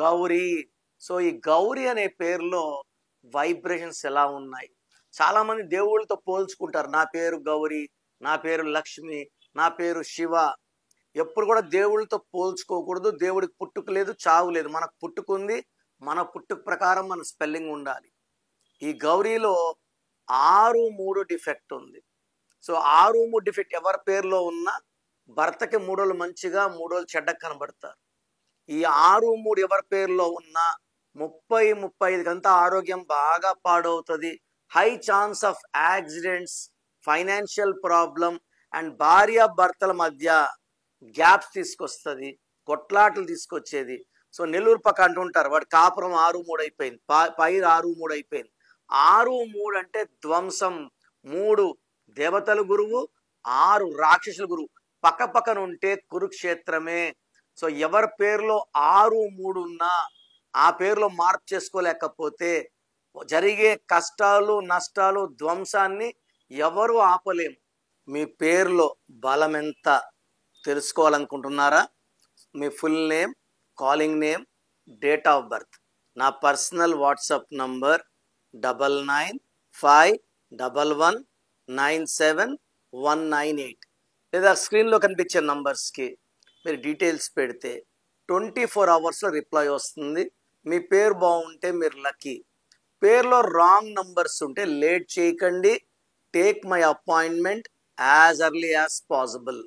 Gauri. So ఈ గౌరీ అనే పేరులో వైబ్రేషన్స్ ఎలా ఉన్నాయి? చాలా మంది దేవుళ్ళతో పోల్చుకుంటారు. నా పేరు గౌరీ, నా పేరు లక్ష్మి, నా పేరు శివ. ఎప్పుడు కూడా దేవుళ్ళతో పోల్చుకోకూడదు. దేవుడికి పుట్టుక లేదు, చావు లేదు. మనకు పుట్టుకుంది. మన పుట్టుక ప్రకారం మన స్పెల్లింగ్ ఉండాలి. ఈ గౌరీలో 6-3 డిఫెక్ట్ ఉంది. సో 6-3 డిఫెక్ట్ ఎవరి పేరులో ఉన్నా భర్తకి 3 రోజులు మంచిగా, 3 రోజులు చెడ్డగా కనబడతారు. ఈ 6-3 ఎవరి పేరులో ఉన్నా 30-35 కంతా ఆరోగ్యం బాగా పాడవుతుంది. High chance of accidents, financial problem and భార్య భర్తల మధ్య గ్యాప్స్ తీసుకొస్తుంది, కొట్లాటలు తీసుకొచ్చేది. సో నెల్లూరు పక్క అంటుంటారు వాడి కాపురం 6-3 అయిపోయింది, పైరు 6-3 అయిపోయింది. 6-3 అంటే ధ్వంసం. 3 దేవతల గురువు, 6 రాక్షసుల గురువు పక్క పక్కన ఉంటే కురుక్షేత్రమే. సో ఎవరి పేరులో 6-3 ఉన్నా ఆ పేరులో మార్పు చేసుకోలేకపోతే జరిగే కష్టాలు, నష్టాలు, ధ్వంసాన్ని ఎవరు ఆపలేము. మీ పేరులో బలం ఎంత తెలుసుకోవాలనుకుంటున్నారా? మీ full name, calling name, date of birth, నా పర్సనల్ వాట్సాప్ నంబర్ 9951119798 లేదా స్క్రీన్లో కనిపించే నంబర్స్కి మీరు డీటెయిల్స్ పెడితే 24 అవర్స్లో రిప్లై వస్తుంది. మీ పేరు బాగుంటే మీరు లక్కీ. పేరులో రాంగ్ నంబర్స్ ఉంటే లేట్ చేయకండి. Take my appointment as early as possible.